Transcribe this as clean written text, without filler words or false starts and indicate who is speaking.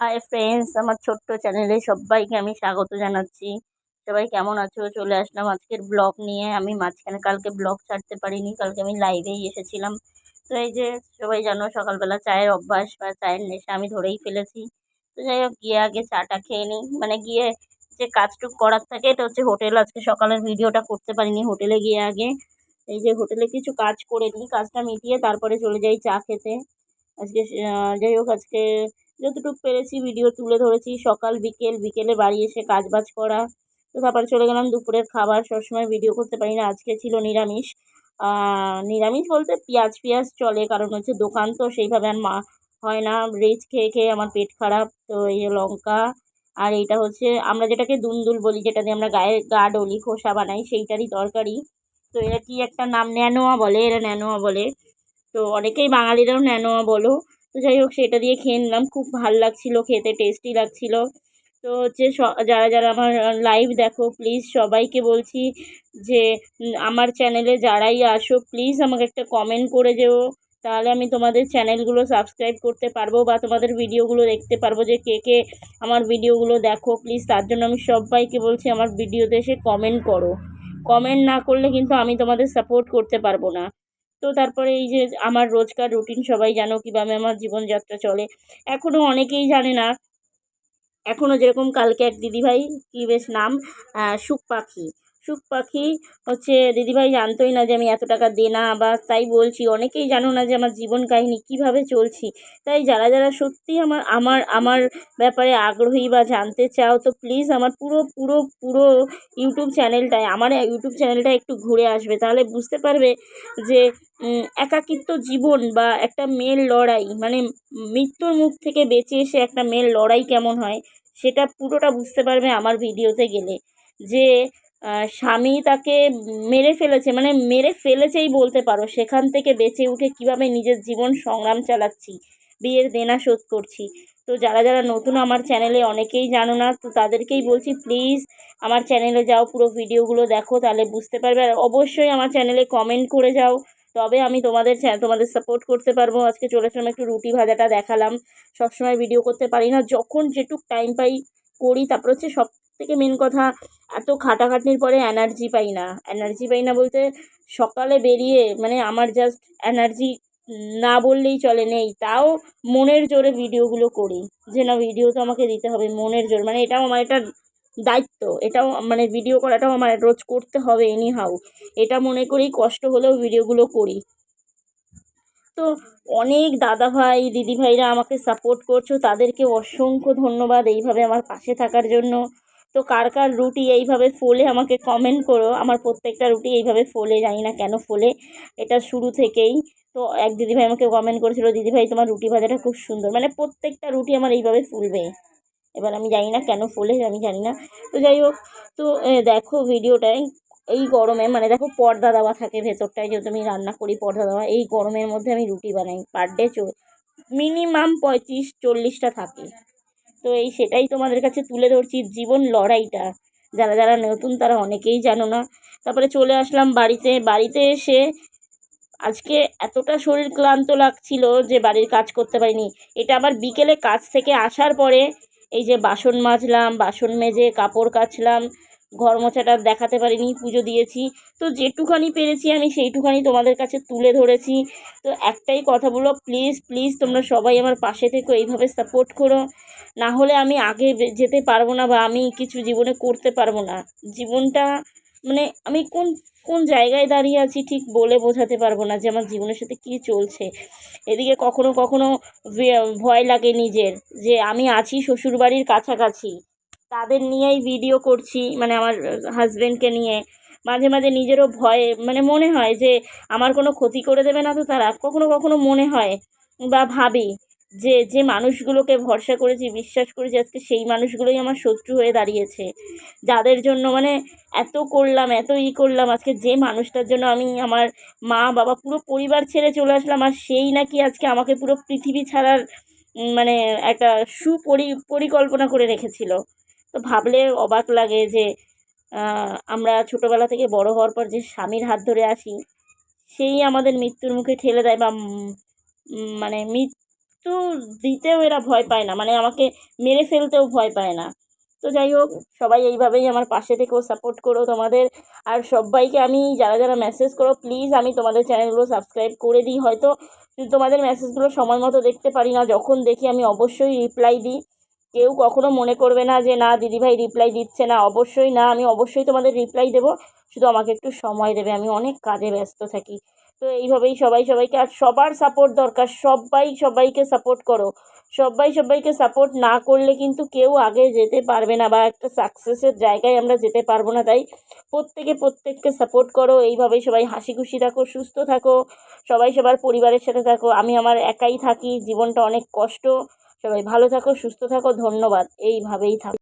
Speaker 1: Hi friends, আমার ছোট্ট চ্যানেলে সবাইকে আমি স্বাগত জানাচ্ছি। সবাই কেমন আছো? চলে আসলাম আজকের ব্লগ নিয়ে। আমি মাঝখানে কালকে ব্লগ ছাড়তে পারিনি, কালকে আমি লাইভেই এসেছিলাম। তো এই যে সবাই জানো সকালবেলা চায়ের অভ্যাস বা চায়ের নেশা আমি ধরেই ফেলেছি। তো যাই হোক, গিয়ে আগে চাটা খেয়ে নিই, মানে গিয়ে যে কাজটুক করার থাকে, এটা হচ্ছে হোটেল। আজকে সকালের ভিডিওটা করতে পারিনি, হোটেলে গিয়ে আগে এই যে হোটেলে কিছু কাজ করে নিই, কাজটা মিটিয়ে তারপরে চলে যাই চা খেতে। আজকে যাই হোক, আজকে যতটুকু পেরেছি ভিডিও তুলে ধরেছি। সকাল বিকেল, বিকেলে বাড়ি এসে কাজ বাজ করা, তো তারপরে চলে গেলাম দুপুরের খাবার। সবসময় ভিডিও করতে পারি না, আজকে ছিল নিরামিষ। নিরামিষ বলতে পেঁয়াজ পেঁয়াজ চলে, কারণ হচ্ছে দোকান তো সেইভাবে আর হয় না। রিচ খেয়ে খেয়ে আমার পেট খারাপ, তো এই যে লঙ্কা আর এইটা হচ্ছে আমরা যেটাকে দুন্দুল বলি, যেটা দিয়ে আমরা গায়ে গা ডলি খোসা বানাই, সেইটারই তরকারি। তো এরা কি একটা নাম, ন্যানোয়া বলে, এরা ন্যানোয়া বলে। তো অনেকেই বাঙালিরাও ন্যানোয়া বলো। তো যাই হোক, সেটা দিয়ে খেয়ে নিলাম, খুব ভাল লাগছিলো খেতে, টেস্টি লাগছিলো। তো হচ্ছে যারা যারা আমার লাইভ দেখো, প্লিজ সবাইকে বলছি যে আমার চ্যানেলে যারাই আসো, প্লিজ আমাকে একটা কমেন্ট করে যেও। তাহলে আমি তোমাদের চ্যানেলগুলো সাবস্ক্রাইব করতে পারবো বা তোমাদের ভিডিওগুলো দেখতে পারবো যে কে কে আমার ভিডিওগুলো দেখো। প্লিজ, তার জন্য আমি সবাইকে বলছি আমার ভিডিওতে এসে কমেন্ট করো। কমেন্ট না করলে কিন্তু আমি তোমাদের সাপোর্ট করতে পারবো না। তো তারপরে এই যে আমার রোজকার রুটিন, সবাই জানো কীভাবে আমার জীবনযাত্রা চলে। এখনও অনেকেই জানে না। এখনও যেরকম কালকে এক দিদিভাই, কী বেশ নাম, সুখ পাখি, সুখ পাখি হচ্ছে দিদিভাই জানতোই না যে আমি এত টাকা দেনা, বা তাই বলছি অনেকেই জানো না যে আমার জীবন কাহিনী কীভাবে চলছি। তাই যারা যারা সত্যি আমার আমার আমার ব্যাপারে আগ্রহী বা জানতে চাও, তো প্লিজ আমার পুরো পুরো পুরো ইউটিউব চ্যানেলটায়, আমার ইউটিউব চ্যানেলটা একটু ঘুরে আসবে, তাহলে বুঝতে পারবে যে একাকিত্ব জীবন বা একটা মেয়ের লড়াই, মানে মৃত্যুর মুখ থেকে বেঁচে এসে একটা মেয়ের লড়াই কেমন হয়, সেটা পুরোটা বুঝতে পারবে আমার ভিডিওতে গেলে। যে স্বামী তাকে মেরে ফেলেছে, মানে মেরে ফেলেছেই বলতে পারো, সেখান থেকে বেঁচে উঠে কিভাবে নিজের জীবন সংগ্রাম চালাচ্ছি, বিয়ের দেনা শোধ করছি। তো যারা যারা নতুন আমার চ্যানেলে, অনেকেই জানো না, তো তাদেরকেই বলছি প্লিজ আমার চ্যানেলে যাও, পুরো ভিডিওগুলো দেখো, তাহলে বুঝতে পারবে। আর অবশ্যই আমার চ্যানেলে কমেন্ট করে যাও, তবে আমি তোমাদের সাপোর্ট করতে পারবো। আজকে চলে আসলাম, একটু রুটি ভাজাটা দেখালাম। সবসময় ভিডিও করতে পারি না, যখন যেটুক টাইম পাই করি। তারপর হচ্ছে সব থেকে মেন কথা, এত খাটাখাটনির পরে এনার্জি পাই না। এনার্জি পাই না বলতে, সকালে বেরিয়ে মানে আমার জাস্ট এনার্জি না বললেই চলে, নেই। তাও মনের জোরে ভিডিওগুলো করি, যে না ভিডিও তো আমাকে দিতে হবে, মনের জোর, মানে এটাও আমার একটা দায়িত্ব। এটাও মানে ভিডিও করাটাও আমার রোজ করতে হবে এনি হাউ, এটা মনে করেই কষ্ট হলেও ভিডিওগুলো করি। তো অনেক দাদাভাই দিদিভাইরা আমাকে সাপোর্ট করছো, তাদেরকে অসংখ্য ধন্যবাদ এইভাবে আমার পাশে থাকার জন্য। তো কার কার রুটি এইভাবে ফোলে আমাকে কমেন্ট করো। আমার প্রত্যেকটা রুটি এইভাবে ফোলে, জানি না কেন ফোলে, এটা শুরু থেকেই। তো এক দিদিভাই আমাকে কমেন্ট করেছিল, দিদিভাই তোমার রুটি ভাজাটা খুব সুন্দর, মানে প্রত্যেকটা রুটি আমার এইভাবে ফুলবে। এবার আমি জানি না কেন ফোলে, আমি জানি না। তো যাই হোক, তো দেখো ভিডিওটায়, এই গরমে মানে দেখো পর্দা দেওয়া থাকে ভেতরটায়, যেহেতু আমি রান্না করি পর্দা দেওয়া, এই গরমের মধ্যে আমি রুটি বানাই পার ডে মিনিমাম 35-40টা থাকে। তো এই সেটাই তোমাদের কাছে তুলে ধরছি, জীবন লড়াইটা। যারা যারা নতুন তারা অনেকেই জানো না। তারপরে চলে আসলাম বাড়িতে। বাড়িতে এসে আজকে এতটা শরীর ক্লান্ত লাগছিল যে বাড়ির কাজ করতে পারিনি। এটা আবার বিকেলে কাজ থেকে আসার পরে এই যে বাসন মাজলাম, বাসন মেজে কাপড় কাচলাম, ঘর মোছাটা দেখাতে পারিনি, পুজো দিয়েছি। তো যেটুখানি পেরেছি আমি সেইটুখানি তোমাদের কাছে তুলে ধরেছি। তো একটাই কথা বলো, প্লিজ প্লিজ তোমরা সবাই আমার পাশে থেকো, এইভাবে সাপোর্ট করো। না হলে আমি আগে যেতে পারবো না, বা আমি কিছু জীবনে করতে পারবো না। জীবনটা মানে আমি কোন কোন জায়গায় দাঁড়িয়ে আছি ঠিক বলে বোঝাতে পারবো না যে আমার জীবনের সাথে কী চলছে। এদিকে কখনো কখনো ভয় লাগে নিজের, যে আমি আছি শ্বশুরবাড়ির কাছাকাছি, তাদের নিয়েই ভিডিও করছি, মানে আমার হাজব্যান্ডকে নিয়ে। মাঝে মাঝে নিজেরও ভয়, মানে মনে হয় যে আমার কোনো ক্ষতি করে দেবে না তো তারা, কখনো কখনো মনে হয় বা ভাবি যে যে মানুষগুলোকে ভরসা করেছি, বিশ্বাস করেছি, আজকে সেই মানুষগুলোই আমার শত্রু হয়ে দাঁড়িয়েছে। যাদের জন্য মানে এত করলাম, এত করলাম, আজকে যে মানুষটার জন্য আমি আমার মা বাবা পুরো পরিবার ছেড়ে চলে আসলাম, আর সেই নাকি আজকে আমাকে পুরো পৃথিবী ছাড়ার মানে একটা পরিকল্পনা করে রেখেছিল। তো ভাবলে অবাক লাগে যে আমরা ছোটোবেলা থেকে বড় হওয়ার পর যে স্বামীর হাত ধরে আসি, সেই আমাদের মৃত্যুর মুখে ঠেলে দেয়, বা মানে একটু দিতেও এরা ভয় পায় না, মানে আমাকে মেরে ফেলতেও ভয় পায় না। তো যাই হোক, সবাই এইভাবেই আমার পাশে থেকেও সাপোর্ট করো তোমাদের। আর সবাইকে আমি যারা যারা মেসেজ করো, প্লিজ আমি তোমাদের চ্যানেলগুলো সাবস্ক্রাইব করে দিই হয়তো, কিন্তু তোমাদের মেসেজগুলো সময় মতো দেখতে পারি না, যখন দেখি আমি অবশ্যই রিপ্লাই দিই। কেউ কখনো মনে করবে না যে না দিদিভাই রিপ্লাই দিচ্ছে না, অবশ্যই না, আমি অবশ্যই তোমাদের রিপ্লাই দেবো, শুধু আমাকে একটু সময় দেবে, আমি অনেক কাজে ব্যস্ত থাকি। তো এইভাবেই সবাই সবাইকে, আর সবার সাপোর্ট দরকার, সবাই সবাইকে সাপোর্ট করো। সবাই সবাইকে সাপোর্ট না করলে কিন্তু কেউ আগে যেতে পারবে না, বা একটা সাকসেসের জায়গায় আমরা যেতে পারবো না। তাই প্রত্যেকে প্রত্যেককে সাপোর্ট করো। এইভাবেই সবাই হাসি খুশি থাকো, সুস্থ থাকো, সবাই সবার পরিবারের সাথে থাকো। আমি আমার একাই থাকি, জীবনটা অনেক কষ্ট। সবাই ভালো থাকো, সুস্থ থাকো, ধন্যবাদ। এইভাবেই থাকো।